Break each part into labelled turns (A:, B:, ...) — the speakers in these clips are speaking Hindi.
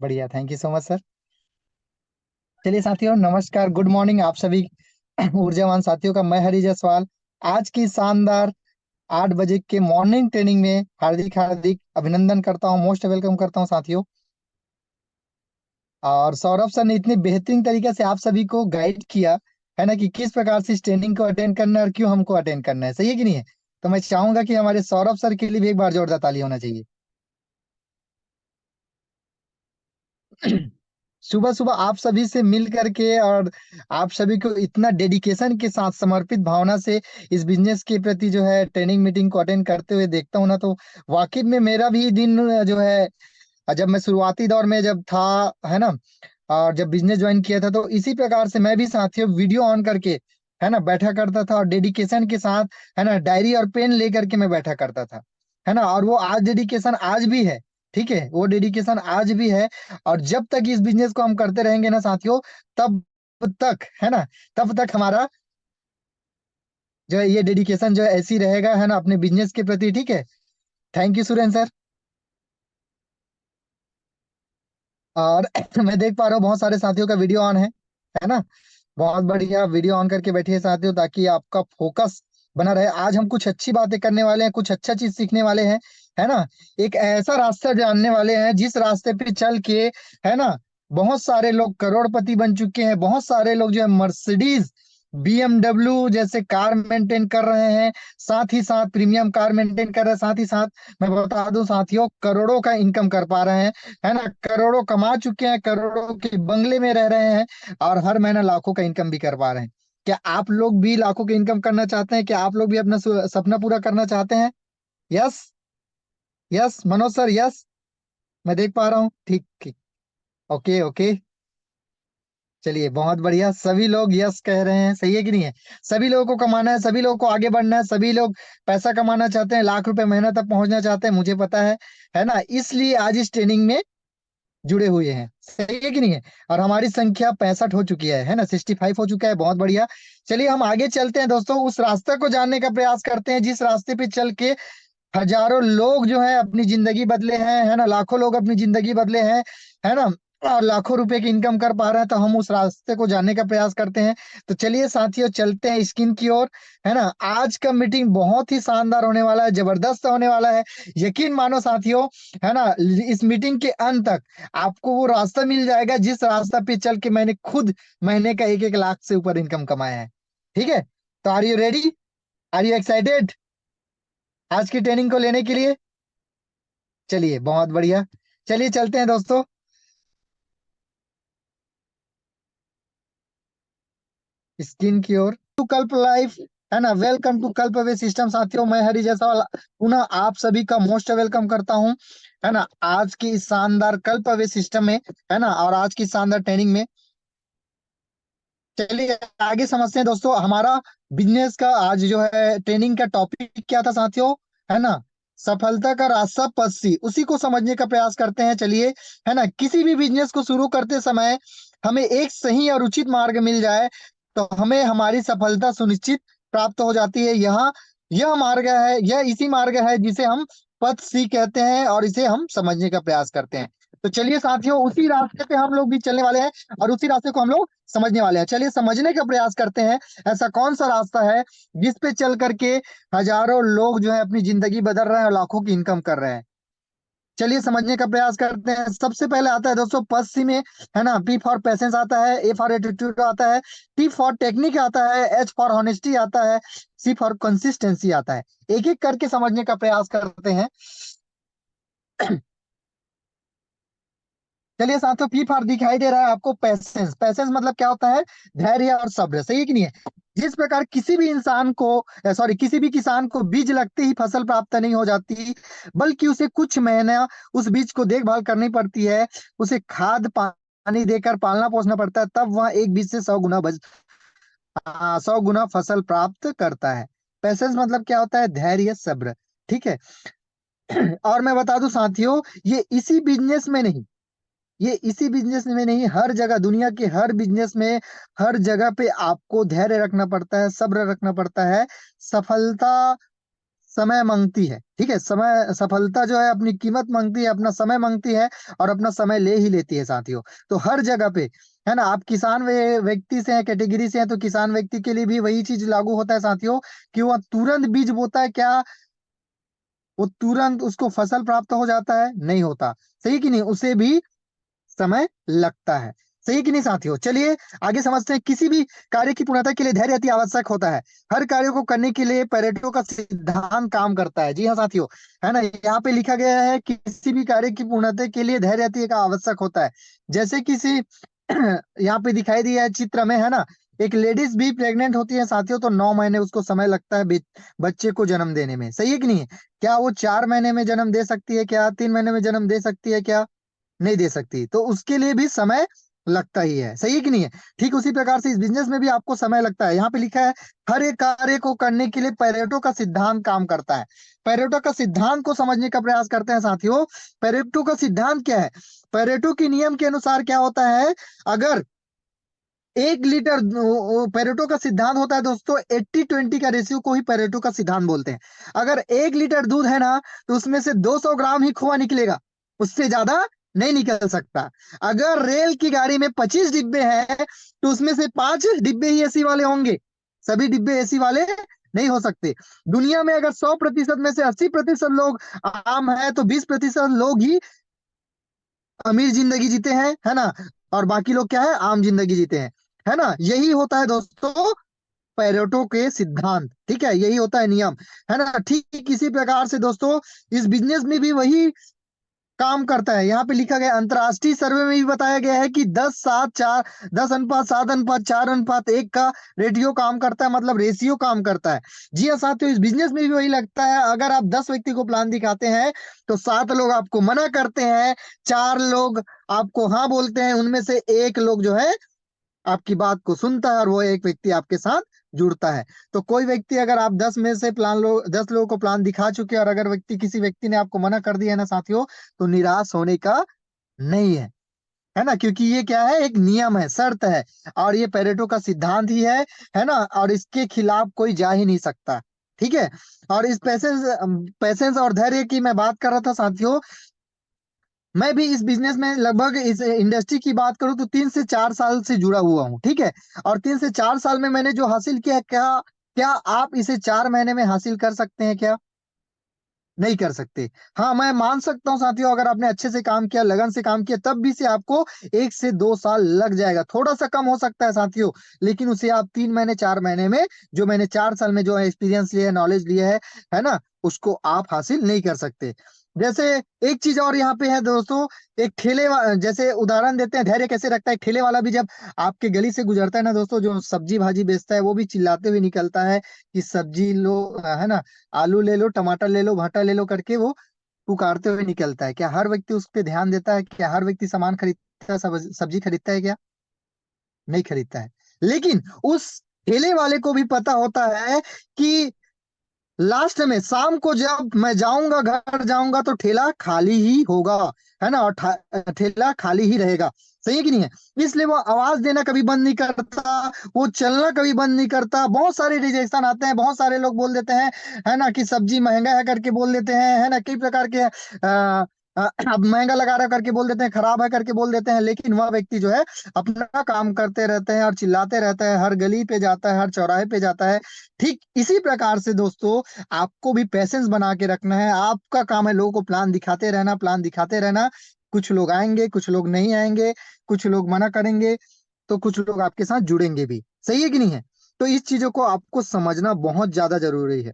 A: बढ़िया, thank you so much sir. चलिए साथियों, नमस्कार, गुड मॉर्निंग आप सभी ऊर्जावान साथियों का। मैं हरी जायसवाल आज की शानदार 8 बजे के मॉर्निंग ट्रेनिंग में हार्दिक हार्दिक अभिनंदन करता हूँ, मोस्ट वेलकम करता हूँ साथियों। और सौरभ सर ने इतनी बेहतरीन तरीके से आप सभी को गाइड किया है ना कि किस प्रकार से इस ट्रेनिंग को अटेंड करना है और क्यों हमको अटेंड करना है, सही है कि नहीं है। तो मैं चाहूंगा कि हमारे सौरभ सर के लिए भी एक बार जोरदार ताली होना चाहिए। सुबह सुबह आप सभी से मिल करके और आप सभी को इतना डेडिकेशन के साथ समर्पित भावना से इस बिजनेस के प्रति जो है ट्रेनिंग मीटिंग को अटेंड करते हुए देखता हूँ ना, तो वाकई में मेरा भी दिन जो है, जब मैं शुरुआती दौर में जब था, है ना, और जब बिजनेस ज्वाइन किया था तो इसी प्रकार से मैं भी साथियों वीडियो ऑन करके, है ना, बैठा करता था और डेडिकेशन के साथ, है ना, डायरी और पेन लेकर के मैं बैठा करता था, है ना। और वो आज डेडिकेशन आज भी है, ठीक है, वो डेडिकेशन आज भी है। और जब तक इस बिजनेस को हम करते रहेंगे ना साथियों, तब तक, है ना, तब तक हमारा जो है ये डेडिकेशन जो है ऐसी रहेगा, है ना, अपने बिजनेस के प्रति, ठीक है। Thank you Surendra sir. और मैं देख पा रहा हूँ बहुत सारे साथियों का वीडियो ऑन है ना। बहुत बढ़िया, वीडियो ऑन करके बैठिए साथियों, ताकि आपका फोकस बना रहे। आज हम कुछ अच्छी बातें करने वाले हैं, कुछ अच्छा चीज सीखने वाले हैं, है ना। एक ऐसा रास्ता जानने वाले हैं जिस रास्ते पे चल के, है ना, बहुत सारे लोग करोड़पति बन चुके हैं। बहुत सारे लोग जो है मर्सिडीज बीएमडब्ल्यू जैसे कार मेंटेन कर रहे हैं, साथ ही साथ प्रीमियम कार मेंटेन कर रहे हैं, साथ ही साथ मैं बता दूं साथियों, करोड़ों का इनकम कर पा रहे हैं, है ना, करोड़ों कमा चुके हैं, करोड़ों के बंगले में रह रहे हैं और हर महीना लाखों का इनकम भी कर पा रहे हैं। क्या आप लोग भी लाखों के इनकम करना चाहते हैं? क्या आप लोग भी अपना सपना पूरा करना चाहते हैं? Yes, yes Manoj sir, yes. मैं देख पा रहा हूँ, ठीक ठीक। Okay okay. चलिए बहुत बढ़िया, सभी लोग यस कह रहे हैं, सही है कि नहीं है। सभी लोगों को कमाना है, सभी लोगों को आगे बढ़ना है, सभी लोग पैसा कमाना चाहते हैं, लाख रुपए महीना तक पहुंचना चाहते हैं, मुझे पता है ना। इसलिए आज इस ट्रेनिंग में जुड़े हुए हैं, सही है कि नहीं है। और हमारी संख्या 65 हो चुकी है ना, 65 हो चुका है, बहुत बढ़िया। चलिए हम आगे चलते हैं दोस्तों, उस रास्ते को जानने का प्रयास करते हैं जिस रास्ते पे चल के हजारों लोग जो है अपनी जिंदगी बदले हैं, है ना, लाखों लोग अपनी जिंदगी बदले हैं, है ना, और लाखों रुपए की इनकम कर पा रहे हैं। तो हम उस रास्ते को जानने का प्रयास करते हैं। तो चलिए साथियों, चलते हैं स्किन की ओर, है ना। आज का मीटिंग बहुत ही शानदार होने वाला है, जबरदस्त होने वाला है, यकीन मानो साथियों, है ना। इस मीटिंग के अंत तक आपको वो रास्ता मिल जाएगा जिस रास्ता पे चल के मैंने खुद महीने का 1-1 लाख से ऊपर इनकम कमाया है, ठीक है। तो are you ready? Are you excited आज की ट्रेनिंग को लेने के लिए? चलिए बहुत बढ़िया, चलिए चलते हैं दोस्तों स्किन की ओर। टू कल्प लाइफ, है ना, वेलकम टू कल्प वे सिस्टम साथियों। मैं हरी जायसवाल पुनः आप सभी का मोस्ट वेलकम करता हूं, है ना, आज की इस शानदार कल्प वे सिस्टम में, है ना, और आज की शानदार ट्रेनिंग में। चलिए आगे समझते हैं दोस्तों, हमारा बिजनेस का आज जो है ट्रेनिंग का टॉपिक क्या था साथियों, है ना, सफलता का रास्ता पद सी, उसी को समझने का प्रयास करते हैं। चलिए, है ना, किसी भी बिजनेस को शुरू करते समय हमें एक सही और उचित मार्ग मिल जाए तो हमें हमारी सफलता सुनिश्चित प्राप्त हो जाती है। यहाँ यह मार्ग है, यह इसी मार्ग है जिसे हम पद सी कहते हैं और इसे हम समझने का प्रयास करते हैं। तो चलिए साथियों, उसी रास्ते पे हम लोग भी चलने वाले हैं और उसी रास्ते को हम लोग समझने वाले हैं। चलिए समझने का प्रयास करते हैं, ऐसा कौन सा रास्ता है जिस पे चल करके हजारों लोग जो है अपनी जिंदगी बदल रहे हैं और लाखों की इनकम कर रहे हैं। चलिए समझने का प्रयास करते हैं। सबसे पहले आता है दोस्तों पश्चिमी में, है ना, पी फॉर पेशेंस आता है, ए फॉर एटीट्यूड आता है, टी फॉर टेक्निक आता है, एच फॉर हॉनेस्टी आता है, सी फॉर कंसिस्टेंसी आता है। एक एक करके समझने का प्रयास करते हैं। चलिए साथियों, पी फॉर दिखाई दे रहा है आपको पेशेंस। पेशेंस मतलब क्या होता है? धैर्य और सब्र, सही है कि नहीं है। जिस प्रकार किसी भी इंसान को, सॉरी, किसी भी किसान को बीज लगते ही फसल प्राप्त नहीं हो जाती, बल्कि उसे कुछ महीना उस बीज को देखभाल करनी पड़ती है, उसे खाद पानी देकर पालना पोसना पड़ता है, तब वह एक बीज से 100 गुना 100 गुना फसल प्राप्त करता है। पेशेंस मतलब क्या होता है? धैर्य सब्र, ठीक है। और मैं बता दूं साथियों, ये इसी बिजनेस में नहीं, ये इसी बिजनेस में नहीं, हर जगह, दुनिया के हर बिजनेस में, हर जगह पे आपको धैर्य रखना पड़ता है, सब्र रखना पड़ता है। सफलता समय मांगती है, ठीक है। समय, सफलता जो है अपनी कीमत मांगती है, अपना समय मांगती है, और अपना समय ले ही लेती है साथियों। तो हर जगह पे, है ना, आप किसान व्यक्ति से हैं, कैटेगरी से हैं, तो किसान व्यक्ति के लिए भी वही चीज लागू होता है साथियों, कि वह तुरंत बीज बोता है क्या, वो तुरंत उसको फसल प्राप्त हो जाता है? नहीं होता। सही कि नहीं? उसे भी समय लगता है। सही कि नहीं साथियों? चलिए आगे समझते हैं। किसी भी कार्य की पूर्णता के लिए धैर्य अति आवश्यक होता है। हर कार्य को करने के लिए पेरेटो का सिद्धांत काम करता है। जी हाँ साथियों, है ना, यहाँ पे लिखा गया है कि किसी भी कार्य की पूर्णता के लिए धैर्य अति का आवश्यक होता है। जैसे किसी यहाँ पे दिखाई दिया है चित्र में, है ना, एक लेडीज भी प्रेग्नेंट होती है साथियों, तो 9 महीने उसको समय लगता है बच्चे को जन्म देने में। सही है कि नहीं है? क्या वो 4 महीने में जन्म दे सकती है क्या? 3 महीने में जन्म दे सकती है क्या? नहीं दे सकती। तो उसके लिए भी समय लगता ही है। सही है कि नहीं है? ठीक उसी प्रकार से इस बिजनेस में भी आपको समय लगता है। यहाँ पे लिखा है हर एक कार्य को करने के लिए पेरेटो का सिद्धांत काम करता है। पेरेटो का सिद्धांत को समझने का प्रयास करते हैं साथियों। पेरेटो का सिद्धांत क्या है? पेरेटो के नियम के अनुसार क्या होता है, अगर 1 लीटर, पेरेटो का सिद्धांत होता है दोस्तों 80-20 का रेशियो को ही पेरेटो का सिद्धांत बोलते हैं। अगर 1 लीटर दूध है ना, तो उसमें से 200 ग्राम ही खोआ निकलेगा, उससे ज्यादा नहीं निकल सकता। अगर रेल की गाड़ी में 25 डिब्बे हैं, तो उसमें से 5 डिब्बे ही एसी वाले होंगे, सभी डिब्बे एसी वाले नहीं हो सकते। दुनिया में अगर 100% में से 80% लोग आम है, तो 20% लोग ही अमीर जिंदगी जीते हैं, है ना, और बाकी लोग क्या है, आम जिंदगी जीते हैं, है ना। यही होता है दोस्तों पेरेटो के सिद्धांत, ठीक है, यही होता है नियम, है ना। ठीक इसी प्रकार से दोस्तों इस बिजनेस में भी वही काम करता है। यहाँ पे लिखा गया अंतरराष्ट्रीय सर्वे में भी बताया गया है कि 10-7-4, 10:7:4:1 का रेडियो काम करता है, मतलब रेशियो काम करता है। जी हाँ साथियों, इस बिजनेस में भी वही लगता है। अगर आप 10 व्यक्ति को प्लान दिखाते हैं, तो 7 लोग आपको मना करते हैं, 4 लोग आपको हाँ बोलते हैं, उनमें से एक लोग जो है आपकी बात को सुनता है, और वो एक व्यक्ति आपके साथ जुड़ता है। तो कोई व्यक्ति, अगर आप 10 लोगों को प्लान दिखा चुके हैं, और अगर किसी व्यक्ति ने आपको मना कर दिया है ना साथियों, तो निराश होने का नहीं है ना, क्योंकि ये क्या है, एक नियम है, शर्त है, और ये पेरेटो का सिद्धांत ही है ना, और इसके खिलाफ कोई जा ही नहीं सकता। ठीक है। और इस पैसेंस और धैर्य की मैं बात कर रहा था साथियों। मैं भी इस बिजनेस में लगभग, इस इंडस्ट्री की बात करूं तो 3 से 4 साल से जुड़ा हुआ हूं, ठीक है। और 3 से 4 साल में मैंने जो हासिल किया है, क्या क्या आप इसे 4 महीने में हासिल कर सकते हैं क्या? नहीं कर सकते। हाँ, मैं मान सकता हूँ साथियों, अगर आपने अच्छे से काम किया, लगन से काम किया, तब भी से आपको 1 से 2 साल लग जाएगा, थोड़ा सा कम हो सकता है साथियों, लेकिन उसे आप 3 महीने 4 महीने में, जो मैंने 4 साल में जो है एक्सपीरियंस लिया है, नॉलेज लिया है ना, उसको आप हासिल नहीं कर सकते। जैसे एक चीज और यहाँ पे है दोस्तों, एक जैसे उदाहरण देते हैं धैर्य कैसे रखता है। एक ठेले वाला भी जब आपके गली से गुजरता है ना दोस्तों, जो सब्जी भाजी बेचता है, वो भी चिल्लाते हुए निकलता है कि सब्जी लो, है ना, आलू ले लो, टमाटर ले लो, भाटा ले लो करके वो पुकारते हुए निकलता है। क्या हर व्यक्ति उस पे ध्यान देता है? क्या हर व्यक्ति सामान खरीदता है, सब्जी खरीदता है क्या? नहीं खरीदता है। लेकिन उस ठेले वाले को भी पता होता है कि लास्ट में शाम को जब मैं जाऊंगा, घर जाऊंगा, तो ठेला खाली ही होगा, है ना, और ठेला खाली ही रहेगा। सही है कि नहीं है? इसलिए वो आवाज देना कभी बंद नहीं करता, वो चलना कभी बंद नहीं करता। बहुत सारे रिजेक्शन आते हैं, बहुत सारे लोग बोल देते हैं, है ना, कि सब्जी महंगा है करके बोल देते हैं, है ना, कई प्रकार के अब महंगा लगा रहा है करके बोल देते हैं, खराब है करके बोल देते हैं, लेकिन वह व्यक्ति जो है अपना काम करते रहते हैं और चिल्लाते रहता है, हर गली पे जाता है, हर चौराहे पे जाता है। ठीक इसी प्रकार से दोस्तों आपको भी पैसेंस बना के रखना है। आपका काम है लोगों को प्लान दिखाते रहना, प्लान दिखाते रहना। कुछ लोग आएंगे, कुछ लोग नहीं आएंगे, कुछ लोग मना करेंगे, तो कुछ लोग आपके साथ जुड़ेंगे भी। सही है कि नहीं है? तो इस चीजों को आपको समझना बहुत ज्यादा जरूरी है।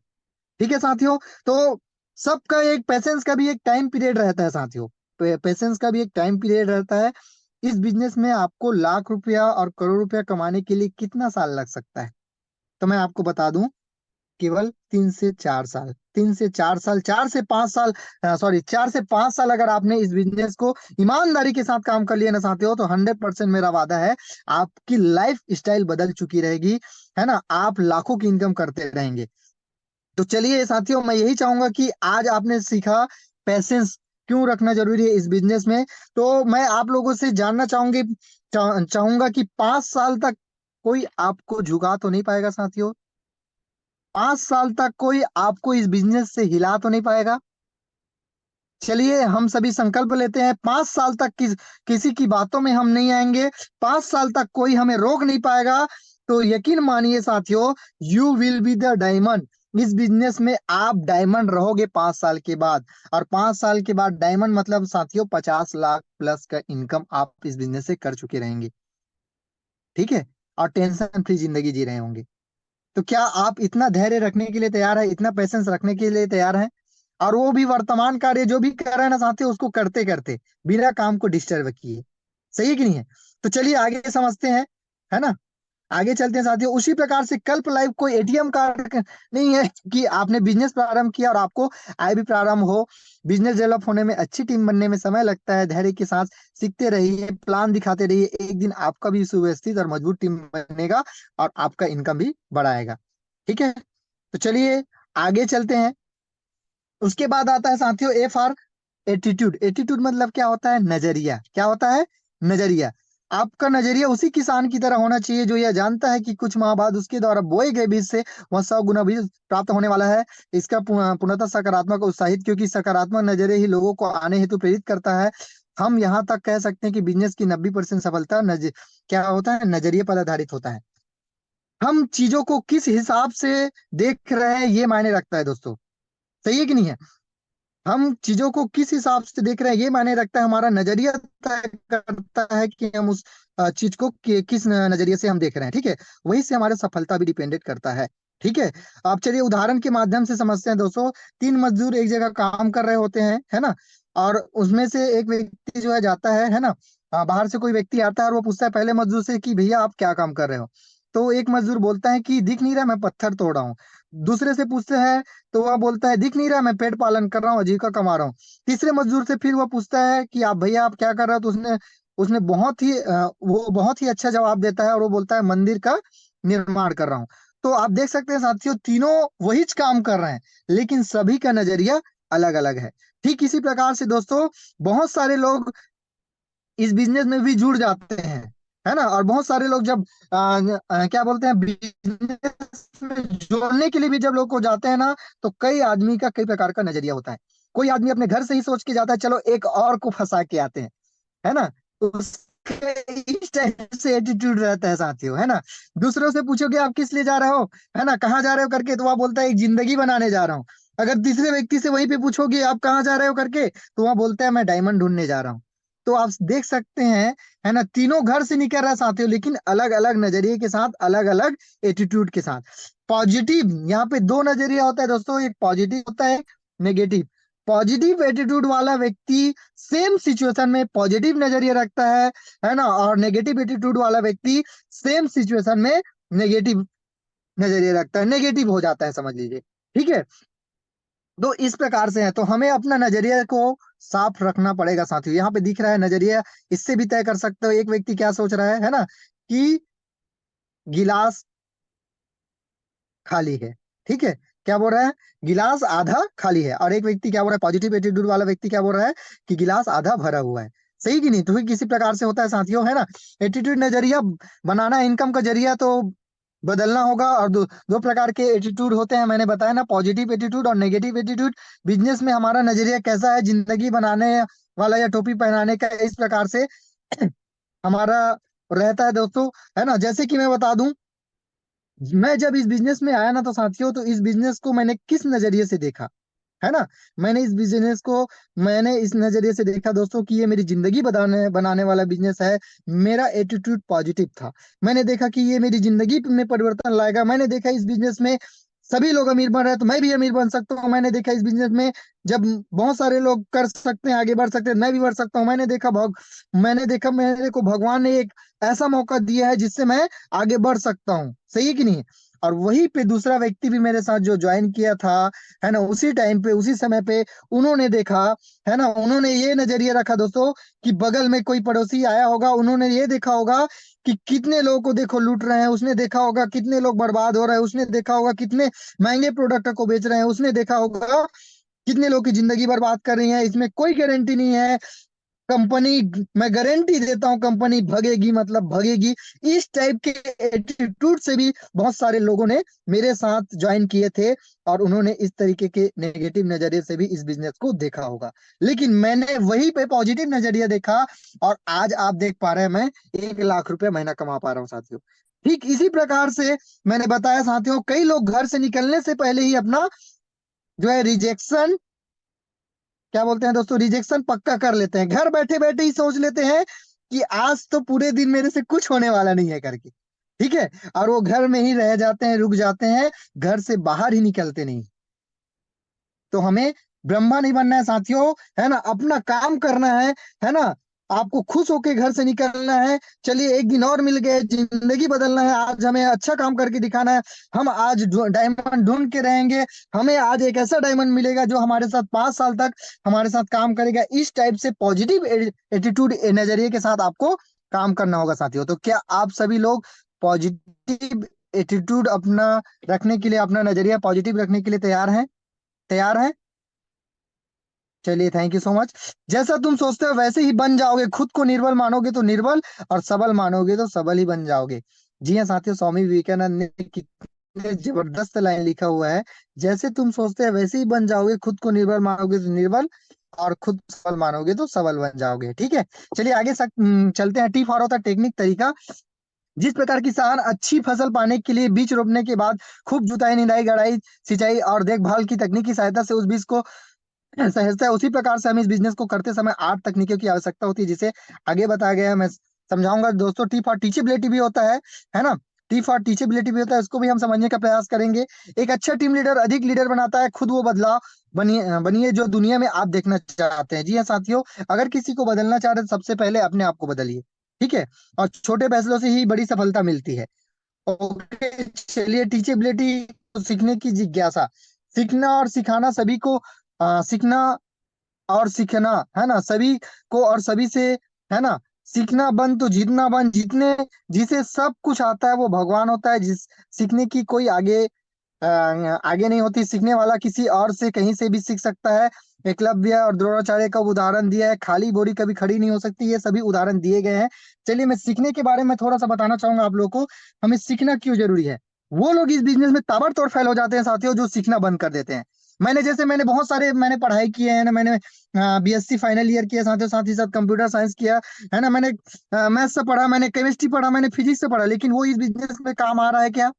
A: ठीक है साथियों। तो सबका एक पैसेंस का भी एक टाइम पीरियड रहता है साथियों। पैसेंस का भी एक टाइम पीरियड रहता है। इस बिजनेस में आपको लाख रुपया और करोड़ रुपया कमाने के लिए कितना साल लग सकता है? तो मैं आपको बता दूं, केवल 3 से 4 साल, 3 से 4 साल, 4 से 5 साल, सॉरी, 4 से 5 साल अगर आपने इस बिजनेस को ईमानदारी के साथ काम कर लिया ना साथियों, तो 100% मेरा वादा है, आपकी लाइफ स्टाइल बदल चुकी रहेगी, है ना, आप लाखों की इनकम करते रहेंगे। तो चलिए साथियों, मैं यही चाहूंगा कि आज आपने सीखा पैसेंस क्यों रखना जरूरी है इस बिजनेस में। तो मैं आप लोगों से जानना चाहूंगा कि 5 साल तक कोई आपको झुका तो नहीं पाएगा साथियों? 5 साल तक कोई आपको इस बिजनेस से हिला तो नहीं पाएगा। चलिए हम सभी संकल्प लेते हैं, 5 साल तक किसी की बातों में हम नहीं आएंगे, 5 साल तक कोई हमें रोक नहीं पाएगा। तो यकीन मानिए साथियों, you will be the diamond. इस बिजनेस में आप डायमंड रहोगे 5 साल के बाद। और 5 साल के बाद डायमंड मतलब साथियों 50 लाख प्लस का इनकम आप इस बिजनेस से कर चुके रहेंगे। ठीक है। और टेंशन फ्री जिंदगी जी रहे होंगे। तो क्या आप इतना धैर्य रखने के लिए तैयार है, इतना पेशेंस रखने के लिए तैयार है? और वो भी वर्तमान कार्य जो भी कर रहे हैं ना साथियों, उसको करते करते बिना काम को डिस्टर्ब किए। सही है कि नहीं है? तो चलिए आगे समझते हैं, है ना। आगे चलते हैं साथियों। उसी प्रकार से कल्प लाइफ कोई एटीएम कार्ड नहीं है कि आपने बिजनेस प्रारंभ किया और आपको आय भी प्रारंभ हो। बिजनेस डेवलप होने में, अच्छी टीम बनने में समय लगता है। धैर्य के साथ सीखते रहिए, प्लान दिखाते रहिए, एक दिन आपका भी सुव्यवस्थित और मजबूत टीम बनेगा और आपका इनकम भी बढ़ाएगा। ठीक है। तो चलिए आगे चलते हैं। उसके बाद आता है साथियों ए फॉर एटीट्यूड। एटीट्यूड मतलब क्या होता है? नजरिया। क्या होता है? नजरिया। आपका नजरिया उसी किसान की तरह होना चाहिए जो यह जानता है कि कुछ माह बाद उसके द्वारा बोए गए बीज से वह 100 गुना बीज प्राप्त होने वाला है। इसका पूर्णतः सकारात्मक उत्साहित, क्योंकि सकारात्मक नजरिया ही लोगों को आने हेतु प्रेरित करता है। हम यहाँ तक कह सकते हैं कि बिजनेस की 90% सफलता क्या होता है? नजरिए पर आधारित होता है। हम चीजों को किस हिसाब से देख रहे हैं ये मायने रखता है दोस्तों। सही है कि नहीं है? हम चीजों को किस हिसाब से देख रहे हैं ये मायने रखता है। हमारा नजरिया तय करता है कि हम उस चीज को किस नजरिए से हम देख रहे हैं। ठीक है। वहीं से हमारी सफलता भी डिपेंडेंट करता है। ठीक है। अब चलिए उदाहरण के माध्यम से समझते हैं दोस्तों। 3 मजदूर एक जगह काम कर रहे होते हैं, है ना। और उसमें से एक व्यक्ति जो है जाता है ना। बाहर से कोई व्यक्ति आता है और वो पूछता है पहले मजदूर से कि भैया आप क्या काम कर रहे हो। तो एक मजदूर बोलता है कि दिख नहीं रहा, मैं पत्थर तोड़ रहा हूँ। दूसरे से पूछते हैं तो वह बोलता है दिख नहीं रहा, मैं पेट पालन कर रहा हूँ, आजीविका कमा रहा हूँ। तीसरे मजदूर से फिर वह पूछता है कि आप भैया आप क्या कर रहे हो। तो उसने उसने वो बहुत ही अच्छा जवाब देता है और वो बोलता है मंदिर का निर्माण कर रहा हूँ। तो आप देख सकते हैं साथियों, तीनों वही काम कर रहे हैं, लेकिन सभी का नजरिया अलग अलग है। ठीक इसी प्रकार से दोस्तों, बहुत सारे लोग इस बिजनेस में भी जुड़ जाते हैं, है ना। और बहुत सारे लोग जब क्या बोलते हैं, बिजनेस में जोड़ने के लिए भी जब लोग को जाते हैं ना, तो कई आदमी का कई प्रकार का नजरिया होता है। कोई आदमी अपने घर से ही सोच के जाता है चलो एक और को फंसा के आते हैं, है ना। तो उसके इस टाइप से एटीट्यूड रहता है साथियों, है ना। दूसरों से पूछोगे आप किस लिए जा रहे हो, है ना, कहाँ जा रहे हो करके, तो वह बोलता है एक जिंदगी बनाने जा रहा हूँ। अगर तीसरे व्यक्ति से वहीं पे पूछोगे आप कहाँ जा रहे हो करके, तो वह बोलता है मैं डायमंड ढूंढने जा रहा हूँ। तो आप देख सकते हैं, है ना, तीनों घर से निकल रहा है साथियों, लेकिन अलग अलग नजरिए के साथ, अलग अलग एटीट्यूड के साथ। पॉजिटिव, यहाँ पे दो नजरिया होता है दोस्तों, एक पॉजिटिव होता है, नेगेटिव। पॉजिटिव एटीट्यूड वाला व्यक्ति सेम सिचुएशन में पॉजिटिव नजरिया रखता है ना। और नेगेटिव एटीट्यूड वाला व्यक्ति सेम सिचुएशन में नेगेटिव नजरिया रखता है, नेगेटिव हो जाता है, समझ लीजिए। ठीक है। तो इस प्रकार से है, तो हमें अपना नजरिया को साफ रखना पड़ेगा साथियों। यहाँ पे दिख रहा है नजरिया, इससे भी तय कर सकते हो एक व्यक्ति क्या सोच रहा है ना, कि गिलास खाली है। ठीक है। क्या बोल रहा है? गिलास आधा खाली है। और एक व्यक्ति क्या बोल रहा है, पॉजिटिव एटीट्यूड वाला व्यक्ति क्या बोल रहा है, कि गिलास आधा भरा हुआ है। सही कि नहीं? तो फिर किसी प्रकार से होता है साथियों, है ना। एटीट्यूड नजरिया बनाना, इनकम का जरिया तो बदलना होगा। और दो प्रकार के एटीट्यूड होते हैं, मैंने बताया ना, पॉजिटिव एटीट्यूड और नेगेटिव एटीट्यूड। बिजनेस में हमारा नजरिया कैसा है, जिंदगी बनाने वाला या टोपी पहनाने का, इस प्रकार से हमारा रहता है दोस्तों, है ना। जैसे कि मैं बता दूं, मैं जब इस बिजनेस में आया ना तो साथियों, तो इस बिजनेस को मैंने किस नजरिए से देखा, है ना। मैंने इस नजरिए से देखा दोस्तों कि ये मेरी जिंदगी बनाने बनाने वाला बिजनेस है। मेरा एटीट्यूड पॉजिटिव था। मैंने देखा कि ये मेरी जिंदगी में परिवर्तन लाएगा। मैंने देखा इस बिजनेस में सभी लोग अमीर बन रहे हैं तो मैं भी अमीर बन सकता हूँ। मैंने देखा इस बिजनेस में जब बहुत सारे लोग कर सकते हैं, आगे बढ़ सकते हैं, मैं भी बढ़ सकता हूँ। मैंने को भगवान ने एक ऐसा मौका दिया है जिससे मैं आगे बढ़ सकता हूँ। सही है कि नहीं? और वहीं पे दूसरा व्यक्ति भी मेरे साथ जो ज्वाइन किया था, है ना, उसी टाइम पे, उसी समय पे उन्होंने देखा, है ना, उन्होंने ये नजरिया रखा दोस्तों कि बगल में कोई पड़ोसी आया होगा, उन्होंने ये देखा होगा कि कितने लोगों को देखो लूट रहे हैं, उसने देखा होगा कितने लोग बर्बाद हो रहे हैं, उसने देखा होगा कितने महंगे प्रोडक्ट को बेच रहे हैं, उसने देखा होगा कितने लोग की जिंदगी बर्बाद कर रही है, इसमें कोई गारंटी नहीं है कंपनी, मैं गारंटी देता हूँ कंपनी भगेगी, मतलब भगेगी। इस टाइप के एटीट्यूड से भी बहुत सारे लोगों ने मेरे साथ ज्वाइन किए थे, और उन्होंने इस तरीके के नेगेटिव नजरिए से भी इस बिजनेस को देखा होगा। लेकिन मैंने वही पे पॉजिटिव नजरिया देखा, और आज आप देख पा रहे हैं मैं 1 लाख रुपए महीना कमा पा रहा हूँ साथियों। ठीक इसी प्रकार से मैंने बताया साथियों, कई लोग घर से निकलने से पहले ही अपना जो है रिजेक्शन, क्या बोलते हैं दोस्तों, रिजेक्शन पक्का कर लेते हैं। घर बैठे बैठे ही सोच लेते हैं कि आज तो पूरे दिन मेरे से कुछ होने वाला नहीं है करके। ठीक है, और वो घर में ही रह जाते हैं, रुक जाते हैं, घर से बाहर ही निकलते नहीं। तो हमें ब्रह्मा नहीं बनना है साथियों, है ना, अपना काम करना है ना। आपको खुश होके घर से निकलना है। चलिए, एक दिन और मिल गए, जिंदगी बदलना है, आज हमें अच्छा काम करके दिखाना है। हम आज डायमंड ढूंढ के रहेंगे। हमें आज एक ऐसा डायमंड मिलेगा जो हमारे साथ 5 साल तक हमारे साथ काम करेगा। इस टाइप से पॉजिटिव एटीट्यूड नजरिए के साथ आपको काम करना होगा साथियों। तो क्या आप सभी लोग पॉजिटिव एटीट्यूड अपना रखने के लिए, अपना नजरिया पॉजिटिव रखने के लिए तैयार हैं? तैयार हैं? चलिए, थैंक यू सो मच। जैसा तुम सोचते हो वैसे ही बन जाओगे। खुद को निर्बल मानोगे तो निर्बल, और सबल मानोगे तो सबल ही बन जाओगे। जी हाँ साथियों, स्वामी विवेकानंद ने कितने जबरदस्त लाइन लिखा हुआ है, जैसे तुम सोचते हो वैसे ही बन जाओगे। खुद को निर्बल मानोगे तो निर्बल, और खुद को सबल मानोगे तो सबल बन जाओगे। ठीक है, चलिए आगे चलते हैं। टी फॉर होता है टेक्निक, तरीका। जिस प्रकार किसान अच्छी फसल पाने के लिए बीज रोपने के बाद खूब जुताई, निराई, गड़ाई, सिंचाई और देखभाल की तकनीक की सहायता से उस बीज को सहजता है, उसी प्रकार से हमें इस बिजनेस को करते समय 8 तकनीकों की आवश्यकता होती है, जिसे आगे बताया गया है, मैं समझाऊंगा दोस्तों। टी फॉर टीचेबिलिटी भी होता है ना। टी फॉर टीचेबिलिटी भी होता है, इसको भी हम समझने का प्रयास करेंगे। एक अच्छा टीम लीडर अधिक लीडर बनाता है, खुद वो बदलाव बनिए बनिए जो दुनिया में आप देखना चाहते हैं। जी हाँ साथियों, अगर किसी को बदलना चाह रहे हैं तो सबसे पहले अपने आप को बदलिए। ठीक है, और छोटे फैसलों से ही बड़ी सफलता मिलती है। ओके, चलिए, टीचेबिलिटी, सीखने की जिज्ञासा। सीखना और सिखाना सभी को, सीखना और सीखना, है ना, सभी को और सभी से, है ना। सीखना बंद तो जीतना बंद। जीतने जिसे सब कुछ आता है वो भगवान होता है। जिस सीखने की कोई आगे नहीं होती। सीखने वाला किसी और से कहीं से भी सीख सकता है। एकलव्य और द्रोणाचार्य का उदाहरण दिया है। खाली बोरी कभी खड़ी नहीं हो सकती, ये सभी उदाहरण दिए गए हैं। चलिए, मैं सीखने के बारे में थोड़ा सा बताना चाहूंगा आप लोगों को। हमें सीखना क्यों जरूरी है। वो लोग इस बिजनेस में ताबड़तोड़ फेल हो जाते हैं साथियों, जो सीखना बंद कर देते हैं। मैंने बहुत सारे मैंने पढ़ाई किए हैं ना। मैंने बीएससी फाइनल ईयर किया साथियों, साथ ही साथ कंप्यूटर साइंस किया, है ना। मैंने मैथ्स से पढ़ा, मैंने केमिस्ट्री पढ़ा, मैंने फिजिक्स से पढ़ा, लेकिन वो इस बिजनेस में काम आ रहा है क्या?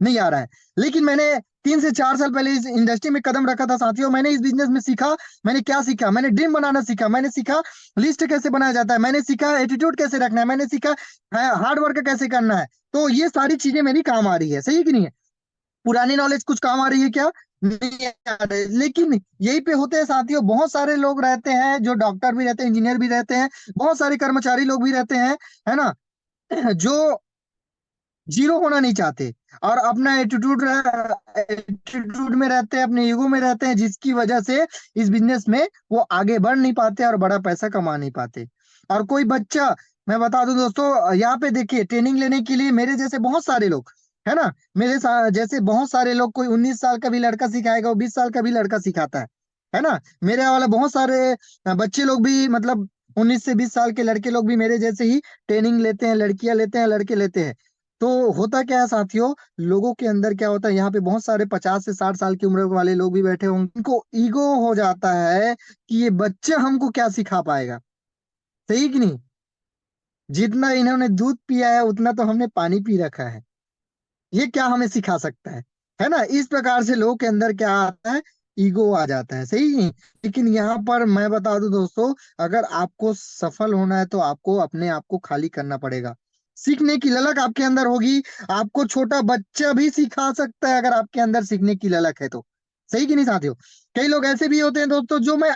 A: नहीं आ रहा है। लेकिन मैंने 3 से 4 साल पहले इस इंडस्ट्री में कदम रखा था साथियों। मैंने इस बिजनेस में सीखा। मैंने क्या सीखा? मैंने ड्रीम बनाना सीखा। मैंने सीखा लिस्ट कैसे बनाया जाता है। मैंने सीखा एटीट्यूड कैसे रखना है। मैंने सीखा हार्ड वर्क कैसे करना है। तो ये सारी चीजें मेरी काम आ रही है, सही है कि नहीं है? पुरानी नॉलेज कुछ काम आ रही है क्या? नहीं आ रही है। लेकिन यही पे होते हैं साथियों, बहुत सारे लोग रहते हैं जो डॉक्टर भी रहते हैं, इंजीनियर भी रहते हैं, बहुत सारे कर्मचारी लोग भी रहते हैं, है ना, जो जीरो होना नहीं चाहते, और अपना एटीट्यूड में रहते हैं, अपने ईगो में रहते हैं, जिसकी वजह से इस बिजनेस में वो आगे बढ़ नहीं पाते और बड़ा पैसा कमा नहीं पाते। और कोई बच्चा, मैं बता दूं दोस्तों, यहाँ पे देखिए, ट्रेनिंग लेने के लिए मेरे जैसे बहुत सारे लोग, है ना, जैसे बहुत सारे लोग, कोई 19 साल का भी लड़का सिखाएगा, वो 20 साल का भी लड़का सिखाता है ना। मेरे वाला बहुत सारे बच्चे लोग भी, मतलब 19 से 20 साल के लड़के लोग भी मेरे जैसे ही ट्रेनिंग लेते हैं। लड़कियां लेते हैं, लड़के लेते हैं। तो होता क्या है साथियों, लोगों के अंदर क्या होता है, यहाँ पे बहुत सारे 50 से 60 साल की उम्र वाले लोग भी बैठे होंगे, उनको ईगो हो जाता है कि ये बच्चा हमको क्या सिखा पाएगा। सही कि नहीं? जितना इन्होंने दूध पिया है उतना तो हमने पानी पी रखा है, ये क्या हमें सिखा सकता है ना। इस प्रकार से लोगों के अंदर क्या आता है, ईगो आ जाता है, सही नहीं? लेकिन यहाँ पर मैं बता दूं दोस्तों, अगर आपको सफल होना है तो आपको अपने आप को खाली करना पड़ेगा। सीखने की ललक आपके अंदर होगी, आपको छोटा बच्चा भी सिखा सकता है अगर आपके अंदर सीखने की ललक है तो। सही कि नहीं साथियों? कई लोग ऐसे भी होते हैं दोस्तों, जो मैं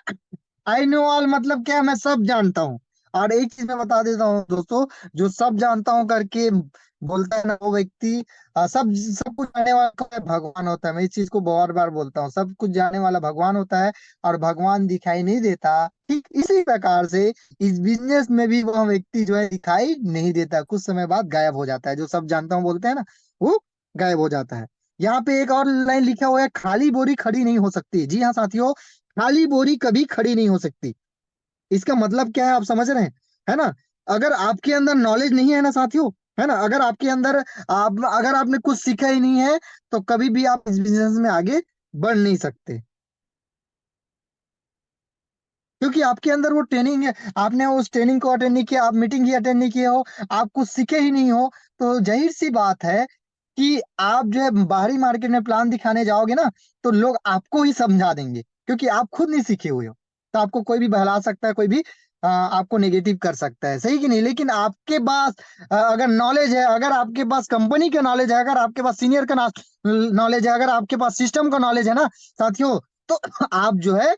A: आई नो ऑल, मतलब क्या, मैं सब जानता हूँ। और एक चीज मैं बता देता हूँ दोस्तों, जो सब जानता हूँ करके बोलता है ना, वो व्यक्ति सब सब कुछ जानने वाला कोई भगवान होता है। मैं इस चीज को बार बार बोलता हूँ, सब कुछ जानने वाला भगवान होता है, और भगवान दिखाई नहीं देता। ठीक इसी प्रकार से इस बिजनेस में भी वह व्यक्ति जो है दिखाई नहीं देता, कुछ समय बाद गायब हो जाता है। जो सब जानता हूँ बोलते हैं ना, वो गायब हो जाता है। यहाँ पे एक और लाइन लिखा हुआ है, खाली बोरी खड़ी नहीं हो सकती। जी हाँ साथियों, खाली बोरी कभी खड़ी नहीं हो सकती। इसका मतलब क्या है, आप समझ रहे हैं, है ना? अगर आपके अंदर नॉलेज नहीं है ना साथियों, है ना, अगर आपके अंदर आप अगर आपने कुछ सीखा ही नहीं है, तो कभी भी आप इस बिजनेस में आगे बढ़ नहीं सकते। क्योंकि आपके अंदर वो ट्रेनिंग है, आपने उस ट्रेनिंग को अटेंड नहीं किया, आप मीटिंग ही अटेंड नहीं किए हो, आप कुछ सीखे ही नहीं हो, तो जाहिर सी बात है कि आप जो है बाहरी मार्केट में प्लान दिखाने जाओगे ना, तो लोग आपको ही समझा देंगे, क्योंकि आप खुद नहीं सीखे हुए हो। तो आपको कोई भी बहला सकता है, कोई भी आपको नेगेटिव कर सकता है, सही कि नहीं? लेकिन आपके पास अगर नॉलेज है, अगर आपके पास कंपनी का नॉलेज है, अगर आपके पास सीनियर का नॉलेज है, अगर आपके पास सिस्टम का नॉलेज है ना साथियों, तो आप जो है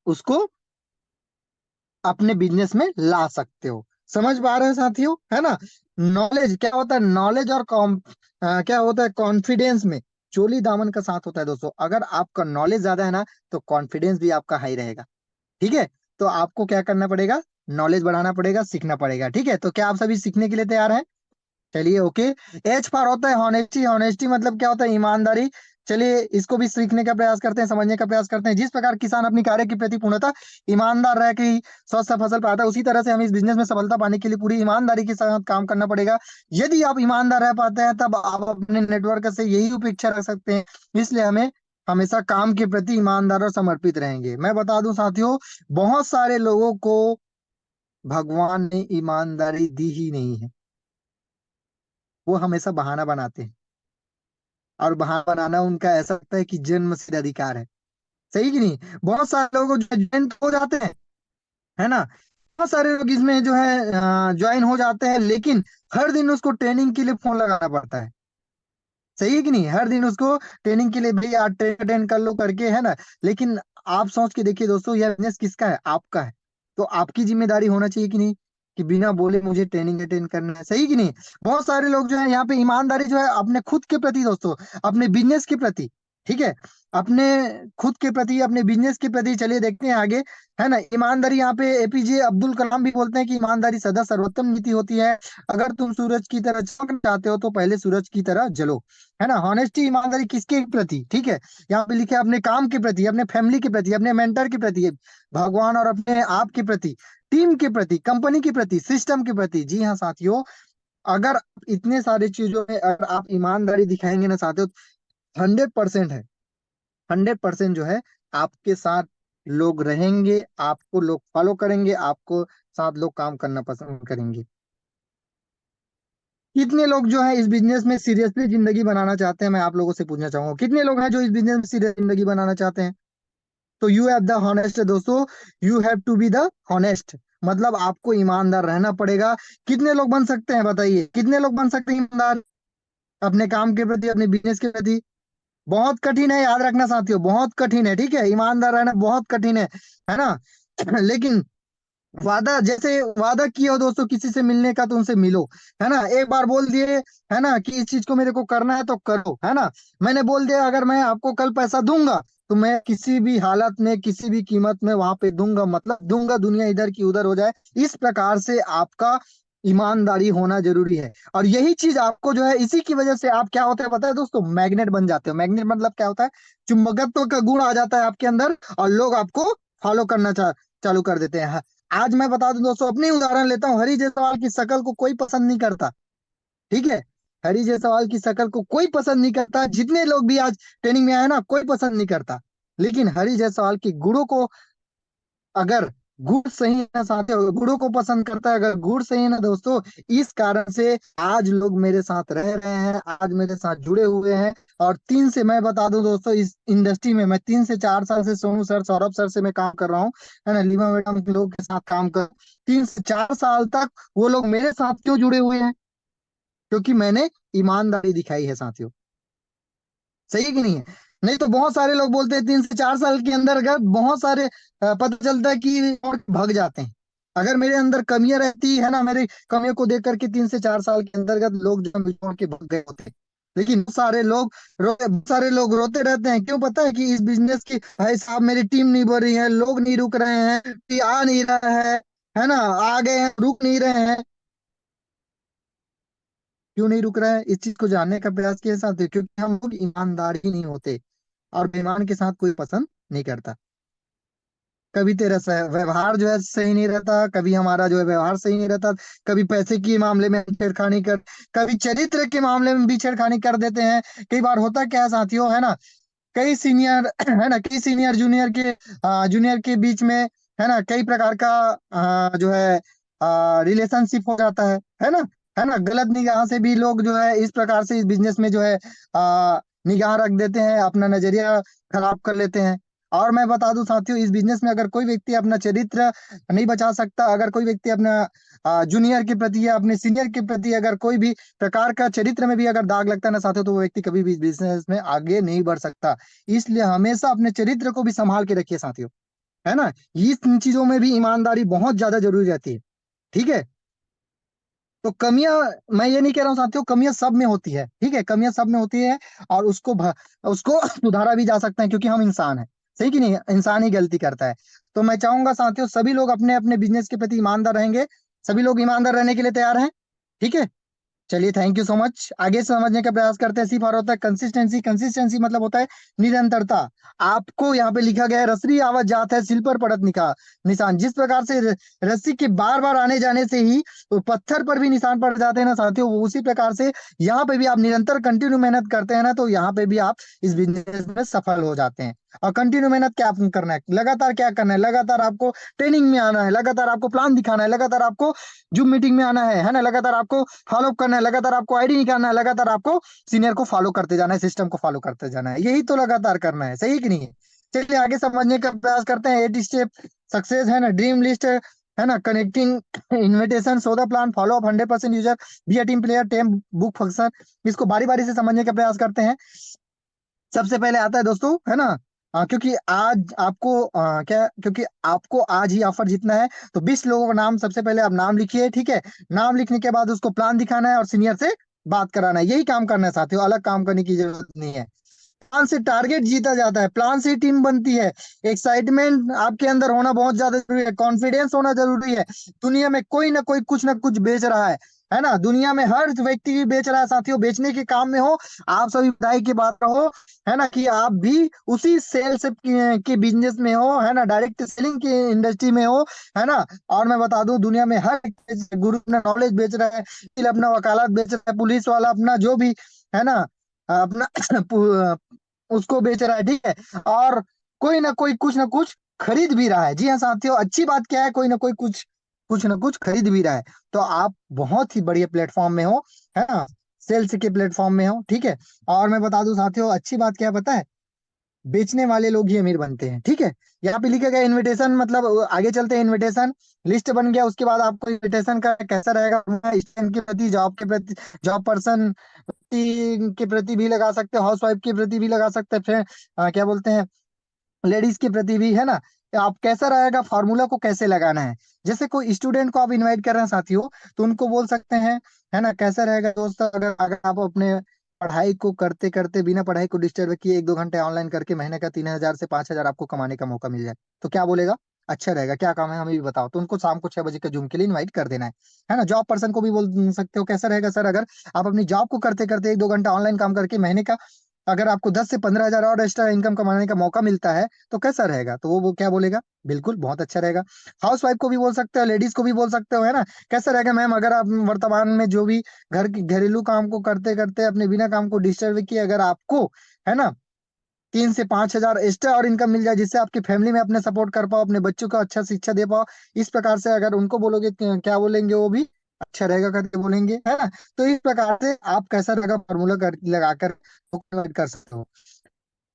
A: उसको अपने बिजनेस में ला सकते हो। समझ पा रहे हैं साथियों, है ना? नॉलेज क्या होता है, नॉलेज और क्या होता है, कॉन्फिडेंस में चोली दामन का साथ होता है दोस्तों। अगर आपका नॉलेज ज्यादा है ना, तो कॉन्फिडेंस भी आपका हाई रहेगा। ठीक है? तो आपको क्या करना पड़ेगा, नॉलेज बढ़ाना पड़ेगा, सीखना पड़ेगा। ठीक है? तो क्या आप सभी सीखने के लिए तैयार हैं? चलिए, ओके। एच फॉर होता है हॉनेस्टी। हॉनेस्टी मतलब क्या होता है, ईमानदारी। चलिए, इसको भी सीखने का प्रयास करते हैं, समझने का प्रयास करते हैं। जिस प्रकार किसान अपनी कार्य के प्रति पूर्णतः ईमानदार रह के ही स्वस्थ फसल पाता है, उसी तरह से हमें इस बिजनेस में सफलता पाने के लिए पूरी ईमानदारी के साथ काम करना पड़ेगा। यदि आप ईमानदार रह पाते हैं, तब आप अपने नेटवर्क से यही अपेक्षा रख सकते हैं। इसलिए हमें हमेशा काम के प्रति ईमानदार और समर्पित रहेंगे। मैं बता दूं साथियों, बहुत सारे लोगों को भगवान ने ईमानदारी दी ही नहीं है। वो हमेशा बहाना बनाते हैं, और बहाना बनाना उनका ऐसा लगता है कि जन्म सिद्ध अधिकार है। सही कि नहीं? बहुत सारे लोग जो ज्वाइन हो जाते हैं, है ना, बहुत सारे लोग इसमें जो है ज्वाइन हो जाते हैं, लेकिन हर दिन उसको ट्रेनिंग के लिए फोन लगाना पड़ता है। सही है कि नहीं? हर दिन उसको ट्रेनिंग के लिए, भाई आज ट्रेन अटेंड कर लो करके, है ना। लेकिन आप सोच के देखिए दोस्तों, यह बिजनेस किसका है? आपका है। तो आपकी जिम्मेदारी होना चाहिए कि नहीं, कि बिना बोले मुझे ट्रेनिंग अटेंड करना है। सही कि नहीं? बहुत सारे लोग जो है यहाँ पे ईमानदारी जो है अपने खुद के प्रति दोस्तों, अपने बिजनेस के प्रति, ठीक है, अपने खुद के प्रति, अपने बिजनेस के प्रति, चलिए देखते हैं आगे, है ना। ईमानदारी यहाँ पे एपीजे अब्दुल कलाम भी बोलते हैं कि ईमानदारी सदा सर्वोत्तम नीति होती है। अगर तुम सूरज की तरह चमकना चाहते हो, तो पहले सूरज की तरह जलो। है ना। हॉनेस्टी, ईमानदारी किसके प्रति? ठीक है, यहाँ पे लिखे अपने काम के प्रति, अपने फैमिली के प्रति, अपने मेंटर के प्रति, भगवान और अपने आप के प्रति, टीम के प्रति, कंपनी के प्रति, सिस्टम के प्रति। जी हाँ साथियों, अगर इतने सारे चीजों में अगर आप ईमानदारी दिखाएंगे ना साथियों, 100% है, 100% जो है आपके साथ लोग रहेंगे, आपको लोग फॉलो करेंगे, आपको साथ लोग काम करना पसंद करेंगे। कितने लोग जो है इस बिजनेस में सीरियसली जिंदगी बनाना चाहते हैं, मैं आप लोगों से पूछना चाहूंगा, कितने लोग हैं जो इस बिजनेस में सीरियस जिंदगी बनाना चाहते हैं? तो यू हैव द हॉनेस्ट दोस्तों, you have to be the honest, मतलब आपको ईमानदार रहना पड़ेगा। कितने लोग बन सकते हैं बताइए, कितने लोग बन सकते हैं ईमानदार अपने काम के प्रति, अपने बिजनेस के प्रति? बहुत कठिन है, याद रखना साथियों, बहुत कठिन है। ठीक है, ईमानदार रहना बहुत कठिन है ना। लेकिन वादा, जैसे वादा किए हो दोस्तों किसी से मिलने का, तो उनसे मिलो, है ना। एक बार बोल दिए, है ना, कि इस चीज को मेरे को करना है, तो करो, है ना। मैंने बोल दिया अगर मैं आपको कल पैसा दूंगा, तो मैं किसी भी हालत में, किसी भी कीमत में वहां पे दूंगा, मतलब दूंगा, दुनिया इधर की उधर हो जाए। इस प्रकार से आपका ईमानदारी होना जरूरी है। और यही चीज आपको जो है, इसी की वजह से आप क्या होते हैं पता है दोस्तों, मैग्नेट बन जाते हो। मैग्नेट मतलब क्या होता है, चुंबकत्व का गुण आ जाता है आपके अंदर, और लोग आपको फॉलो करना चालू कर देते हैं। आज मैं बता दूं दोस्तों, अपनी उदाहरण लेता हूँ, हरी जायसवाल की शक्ल को कोई पसंद नहीं करता। ठीक है, हरी जायसवाल की शक्ल को कोई पसंद नहीं करता, जितने लोग भी आज ट्रेनिंग में आए ना, कोई पसंद नहीं करता। लेकिन हरी जायसवाल के गुणों को, अगर गुड़ सही है ना साथियों, गुड़ों को पसंद करता है, अगर गुड़ सही है ना दोस्तों, इस कारण से आज लोग मेरे साथ रह रहे हैं, आज मेरे साथ जुड़े हुए हैं। और तीन से, मैं बता दूं दोस्तों, इस इंडस्ट्री में मैं 3 से 4 साल से सोनू सर, सौरभ सर से मैं काम कर रहा हूँ, है ना, लीमा मैडम के लोग के साथ काम कर, 3 से 4 साल तक वो लोग मेरे साथ क्यों जुड़े हुए हैं? क्योंकि मैंने ईमानदारी दिखाई है साथियों। सही है कि नहीं है? नहीं तो बहुत सारे लोग बोलते हैं 3 से 4 साल के अंदर अगर बहुत सारे पता चलता है कि और भाग जाते हैं। अगर मेरे अंदर कमियां रहती है ना, मेरी कमियों को देख करके 3 से 4 साल के अंतर्गत लोग जो है छोड़ के भाग गए होते हैं। लेकिन बहुत सारे लोग रोते रहते हैं, क्यों पता है? कि इस बिजनेस की, भाई साहब मेरी टीम नहीं बढ़ रही है, लोग नहीं रुक रहे हैं, कि आ नहीं रहा है ना, आ गए हैं रुक नहीं रहे हैं। क्यों नहीं रुक रहा है, इस चीज को जानने का प्रयास किए साथ, क्योंकि हम लोग ईमानदार ही नहीं होते, और बेईमान के साथ कोई पसंद नहीं करता। कभी तेरा व्यवहार जो है सही नहीं रहता, कभी हमारा जो है व्यवहार सही नहीं रहता, कभी पैसे के मामले में छेड़खानी कर, कभी चरित्र के मामले में भी छेड़खानी कर देते हैं। कई बार होता क्या है साथियों, है ना, कई सीनियर है ना, कई सीनियर जूनियर के बीच में, है ना, कई प्रकार का जो है रिलेशनशिप हो जाता है ना, गलत निगाह से भी लोग जो है इस प्रकार से इस बिजनेस में जो है निगाह रख देते हैं, अपना नजरिया खराब कर लेते हैं। और मैं बता दूं साथियों, इस बिजनेस में अगर कोई व्यक्ति अपना चरित्र नहीं बचा सकता, अगर कोई व्यक्ति अपना जूनियर के प्रति या अपने सीनियर के प्रति अगर कोई भी प्रकार का चरित्र में भी अगर दाग लगता है ना साथियों, तो वो व्यक्ति कभी भी बिजनेस में आगे नहीं बढ़ सकता। इसलिए हमेशा अपने चरित्र को भी संभाल के रखिए साथियों, है ना। इन चीजों में भी ईमानदारी बहुत ज्यादा जरूरी रहती है, ठीक है। तो कमियां, मैं ये नहीं कह रहा हूँ साथियों, कमियां सब में होती है, ठीक है, कमियां सब में होती है। और उसको सुधारा भी जा सकता है, क्योंकि हम इंसान हैं, सही कि नहीं, इंसान ही गलती करता है। तो मैं चाहूंगा साथियों, सभी लोग अपने अपने बिजनेस के प्रति ईमानदार रहेंगे, सभी लोग ईमानदार रहने के लिए तैयार हैं, ठीक है। चलिए, थैंक यू सो मच। आगे समझने का प्रयास करते हैं। सिर्फ और होता है कंसिस्टेंसी, कंसिस्टेंसी मतलब होता है निरंतरता। आपको यहाँ पे लिखा गया है, रसरी आवत जात है सिल पर पड़त निशान। जिस प्रकार से रस्सी के बार बार आने जाने से ही वो पत्थर पर भी निशान पड़ जाते हैं ना साथियों, वो उसी प्रकार से यहाँ पे भी आप निरंतर कंटिन्यू मेहनत करते हैं ना, तो यहाँ पे भी आप इस बिजनेस में सफल हो जाते हैं। और कंटिन्यू मेहनत क्या करना है, लगातार क्या करना है, लगातार आपको ट्रेनिंग में आना है, लगातार आपको प्लान दिखाना है, लगातार आपको जूम मीटिंग में आना है ना, लगातार आपको फॉलो करना है, लगातार आपको आईडी निकालना है, लगातार आपको सीनियर को फॉलो करते जाना है, सिस्टम को फॉलो करते जाना है, यही तो लगातार करना है, सही कि नहीं है। चलिए आगे समझने का प्रयास करते हैं। 8 स्टेप सक्सेस, है ना, ड्रीम लिस्ट, है ना, connecting invitation, so the plan, follow up 100% user, be a team player, time book function. इसको बारी बारी से समझने का प्रयास करते हैं। सबसे पहले आता है दोस्तों, है ना, क्योंकि आज आपको क्या, क्योंकि आपको आज ही ऑफर जीतना है, तो 20 लोगों का नाम सबसे पहले आप नाम लिखिए, ठीक है। नाम लिखने के बाद उसको प्लान दिखाना है और सीनियर से बात कराना है, यही काम करना है साथियों, अलग काम करने की जरूरत नहीं है। प्लान से टारगेट जीता जाता है, प्लान से टीम बनती है। एक्साइटमेंट आपके अंदर होना बहुत ज्यादा जरूरी है, कॉन्फिडेंस होना जरूरी है। दुनिया में कोई ना कोई कुछ ना कुछ बेच रहा है ना, दुनिया में हर व्यक्ति भी बेच रहा है साथियों, बेचने के काम में हो आप सभी, बधाई की बात हो, है ना, कि आप भी उसी सेल्स के बिजनेस में हो, है ना, डायरेक्ट सेलिंग की इंडस्ट्री में हो, है ना। और मैं बता दूं, दुनिया में हर गुरु अपना नॉलेज बेच रहा है, वकील अपना वकालत बेच रहा है, पुलिस वाला अपना जो भी, है ना, अपना उसको बेच रहा है, ठीक है। और कोई ना कोई कुछ ना कुछ खरीद भी रहा है। जी हाँ साथियों, अच्छी बात क्या है, कोई ना कोई कुछ कुछ ना कुछ खरीद भी रहा है। तो आप बहुत ही बढ़िया प्लेटफॉर्म में हो, है ना, सेल्स के प्लेटफॉर्म में हो, ठीक है। और मैं बता दूं साथियों, अच्छी बात क्या है पता है, बेचने वाले लोग ही अमीर बनते हैं, ठीक है। यहाँ पे लिखा गया इनविटेशन, मतलब आगे चलते हैं। इनविटेशन लिस्ट बन गया, उसके बाद आपको इनविटेशन का कैसा रहेगा, स्टूडेंट के प्रति, जॉब के प्रति, जॉब पर्सन के प्रति भी लगा सकते हैं, हाउस वाइफ के प्रति भी लगा सकते हैं, फिर क्या बोलते हैं, लेडीज के प्रति भी, है ना। आप कैसा रहेगा, फार्मूला को कैसे लगाना है। जैसे कोई स्टूडेंट को आप इनवाइट कर रहे हैं साथियों, तो उनको बोल सकते हैं, है ना, कैसा रहेगा दोस्त, अगर अगर आप अपने पढ़ाई को करते करते बिना पढ़ाई को डिस्टर्ब किए 1-2 घंटे ऑनलाइन करके महीने का 3,000 से 5,000 आपको कमाने का मौका मिल जाए, तो क्या बोलेगा, अच्छा रहेगा, क्या काम है हमें भी बताओ। तो उनको शाम को 6 बजे के जूम के लिए इनवाइट कर देना है ना। जॉब पर्सन को भी बोल सकते हो, कैसा रहेगा सर, अगर आप अपनी जॉब को करते करते 1-2 घंटा ऑनलाइन काम करके महीने का अगर आपको 10 से 15 हजार और एक्स्ट्रा इनकम कमाने का मौका मिलता है, तो कैसा रहेगा। तो वो क्या बोलेगा, बिल्कुल बहुत अच्छा रहेगा। हाउस वाइफ को भी बोल सकते हो, लेडीज को भी बोल सकते हो, है ना, कैसा रहेगा मैम, अगर आप वर्तमान में जो भी घर की घरेलू काम को करते करते अपने बिना काम को डिस्टर्ब किए, अगर आपको, है ना, 3 से 5 हजार एक्स्ट्रा और इनकम मिल जाए, जिससे आपकी फैमिली में अपने सपोर्ट कर पाओ, अपने बच्चों को अच्छा शिक्षा दे पाओ, इस प्रकार से अगर उनको बोलोगे क्या बोलेंगे वो भी, अच्छा रहेगा करके बोलेंगे, है ना। तो इस प्रकार से आप कैसा रहेगा फॉर्मूला लगाकर कर सकते हो।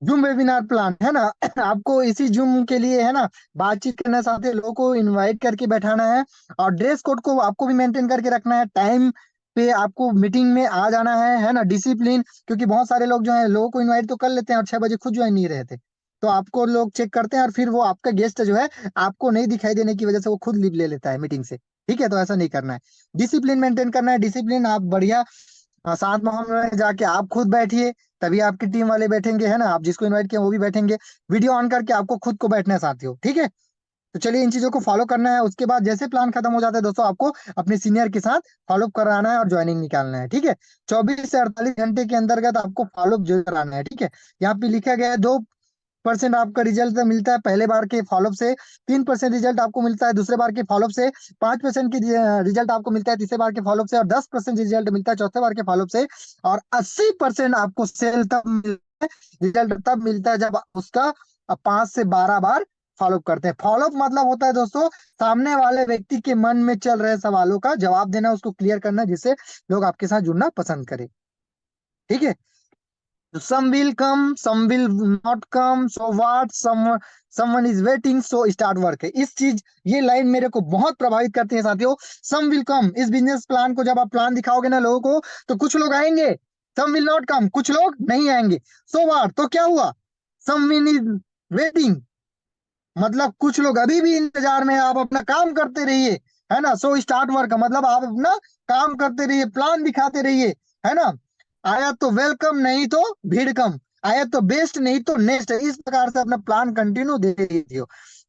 A: जूम वेबिनार प्लान, है ना, आपको इसी जूम के लिए, है ना, बातचीत करना चाहते हैं, लोगों को इनवाइट करके बैठाना है। और ड्रेस कोड को आपको भी मेंटेन करके रखना है, टाइम पे आपको मीटिंग में आ जाना है ना, डिसिप्लिन, क्योंकि बहुत सारे लोग जो है लोगों को इनवाइट तो कर लेते हैं और 6 बजे खुद ज्वाइन नहीं रहते। तो आपको लोग चेक करते हैं और फिर वो आपका गेस्ट जो है आपको नहीं दिखाई देने की वजह से वो खुद लीव ले लेता है मीटिंग से, ठीक है। तो ऐसा नहीं करना है, डिसिप्लिन मेंटेन करना है। डिसिप्लिन आप बढ़िया साथ माहौल में जाके आप खुद बैठिए, तभी आपकी टीम वाले बैठेंगे, है ना, आप जिसको इनवाइट किया वो भी बैठेंगे। वीडियो ऑन करके आपको खुद को बैठना है साथियों, ठीक है। तो चलिए इन चीजों को फॉलो करना है। उसके बाद जैसे प्लान खत्म हो जाता है दोस्तों, आपको अपने सीनियर के साथ फॉलोअप कराना है और ज्वाइनिंग निकालना है, ठीक है। 24 से 48 घंटे के अंतर्गत आपको फॉलोअप जरूर कराना है, ठीक है। यहाँ पे लिखा गया है, दो परसेंट आपका रिजल्ट मिलता है पहले बार के फॉलोअप से, 3% रिजल्ट आपको मिलता है दूसरे बार के फॉलोअप से, 5% की रिजल्ट आपको मिलता है तीसरे बार के फॉलोअप से, और 10% रिजल्ट मिलता है चौथे बार के फॉलोअप से, और 80% आपको सेल तब मिलता है, रिजल्ट तब मिलता है जब उसका 5 से 12 बार फॉलोअप करते हैं। फॉलोअप मतलब होता है दोस्तों, सामने वाले व्यक्ति के मन में चल रहे सवालों का जवाब देना, उसको क्लियर करना, जिससे लोग आपके साथ जुड़ना पसंद करें। ठीक है, some will come, some will not come, so what, someone is waiting, so start work है इस चीज, ये लाइन मेरे को बहुत प्रभावित करती है साथियों। some will come, इस बिजनेस प्लान को जब आप प्लान दिखाओगे ना लोगों को, तो कुछ लोग आएंगे, some will not come, कुछ लोग नहीं आएंगे, so what, तो क्या हुआ, someone is waiting, मतलब कुछ लोग अभी भी इंतजार में है, आप अपना काम करते रहिए, है ना। सो स्टार्ट वर्क मतलब आप अपना काम करते रहिए, प्लान दिखाते रहिए, है ना। आया तो वेलकम, नहीं तो भीड़ कम, आया तो बेस्ट, नहीं तो नेक्स्ट, इस प्रकार से अपना प्लान कंटिन्यू दे दीजिए।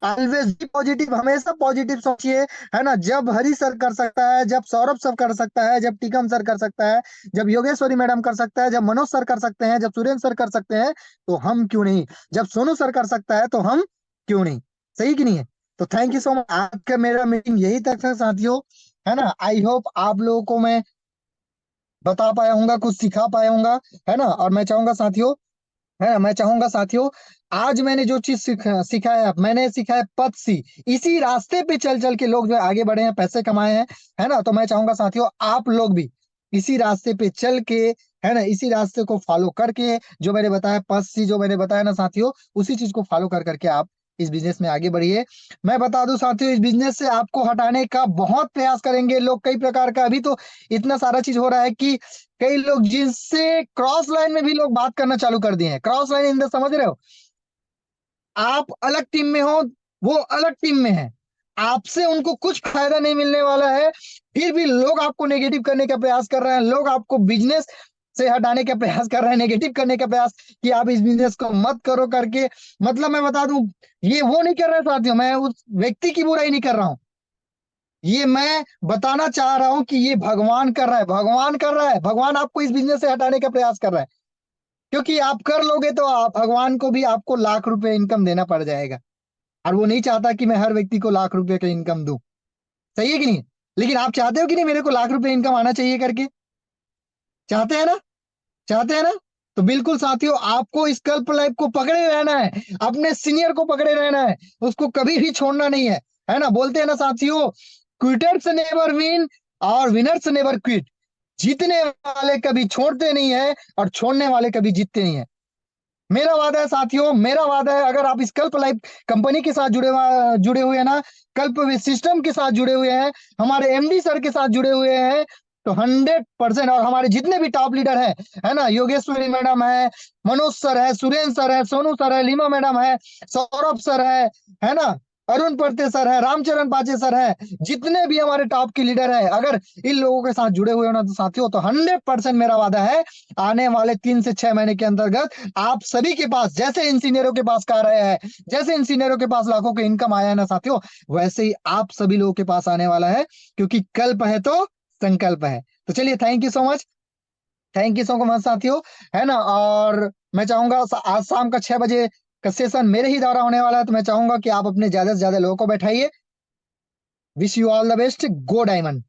A: ऑलवेज बी पॉजिटिव, हमेशा पॉजिटिव सोचिए, है ना। जब हरी सर कर सकता है, जब सौरभ सर कर सकता है, जब टीकम सर कर सकता है, जब योगेश्वरी मैडम कर सकता है, जब मनोज सर कर सकते हैं, जब सुरेंद्र सर कर सकते हैं, तो हम क्यों नहीं, जब सोनू सर कर सकता है तो हम क्यों नहीं, सही कि नहीं है। तो थैंक यू सो मच, आज का मेरा मीटिंग यही तक था साथियों, है ना। आई होप आप लोगों को मैं बता पाया हूँ, कुछ सिखा पाया हूँ, है ना। और मैं चाहूंगा साथियों, है ना, मैं चाहूंगा साथियों, आज मैंने जो चीज सीखा है, मैंने सीखा है पथ सी, इसी रास्ते पे चल चल के लोग जो है आगे बढ़े हैं, पैसे कमाए हैं, है ना। तो मैं चाहूंगा साथियों, आप लोग भी इसी रास्ते पे चल के, है ना, इसी रास्ते को फॉलो करके, जो मैंने बताया पथ सी, जो मैंने बताया ना साथियों, उसी चीज को फॉलो कर करके आप इस बिजनेस में आगे बढ़िए। मैं बता दूं साथियों, इस बिजनेस से आपको हटाने का बहुत प्रयास करेंगे लोग, कई प्रकार का, अभी तो इतना सारा चीज हो रहा है कि कई लोग जिनसे क्रॉस लाइन में भी लोग बात करना चालू कर दिए हैं, क्रॉस लाइन इन द, समझ रहे हो, आप अलग टीम में हो, वो अलग टीम में है, आपसे उनको कुछ फायदा नहीं मिलने वाला है, फिर भी लोग आपको नेगेटिव करने का प्रयास कर रहे हैं, लोग आपको बिजनेस से हटाने का प्रयास कर रहे हैं, नेगेटिव करने का प्रयास, कि आप इस बिजनेस को मत करो करके। मतलब मैं बता दूं, ये वो नहीं कर रहा साथियों, मैं उस व्यक्ति की बुराई नहीं कर रहा हूं, ये मैं बताना चाह रहा हूं कि ये भगवान कर रहा है, भगवान कर रहा है, भगवान आपको इस बिजनेस से हटाने का प्रयास कर रहा है, क्योंकि आप कर लोगे तो आप भगवान को भी आपको लाख रुपए इनकम देना पड़ जाएगा, और वो नहीं चाहता कि मैं हर व्यक्ति को लाख रुपए का इनकम दूं, सही है कि नहीं। लेकिन आप चाहते हो कि नहीं मेरे को लाख रुपए इनकम आना चाहिए करके, चाहते हैं ना, चाहते हैं ना। तो बिल्कुल साथियों, आपको इस कल्प लाइफ को पकड़े रहना है, अपने सीनियर को पकड़े रहना है, उसको कभी भी छोड़ना नहीं है ना। बोलते हैं ना साथियों, क्विटर्स नेवर विन और विनर्स नेवर क्विट, जीतने वाले कभी छोड़ते नहीं है और छोड़ने वाले कभी जीतते नहीं है। मेरा वादा है साथियों, मेरा वादा है, अगर आप इस कल्प लाइफ कंपनी के साथ जुड़े हुए हैं ना, कल्प सिस्टम के साथ जुड़े हुए हैं, हमारे एमडी सर के साथ जुड़े हुए हैं, तो 100%, और हमारे जितने भी टॉप लीडर हैं, है ना, योगेश्वरी मैडम है, मनोज सर है, सुरेंद्र सर है, सोनू सर है, लीमा मैडम है, सौरभ सर है ना, अरुण परते सर है, रामचरण पाचे सर है, जितने भी हमारे टॉप के लीडर है, अगर इन लोगों के साथ जुड़े हुए हो ना तो साथियों, तो 100% मेरा वादा है, आने वाले 3 से 6 महीने के अंतर्गत आप सभी के पास, जैसे इंजीनियरों के पास कार आया है, जैसे इंजीनियरों के पास लाखों का इनकम आया है ना साथियों, वैसे ही आप सभी लोगों के पास आने वाला है, क्योंकि कल्प है तो संकल्प है। तो चलिए, thank you so much, thank you so much साथियों, है ना। और मैं चाहूंगा आज शाम का 6 बजे का सेशन मेरे ही द्वारा होने वाला है, तो मैं चाहूंगा कि आप अपने ज्यादा से ज्यादा लोगों को बैठाइए। Wish you all the best, go diamond.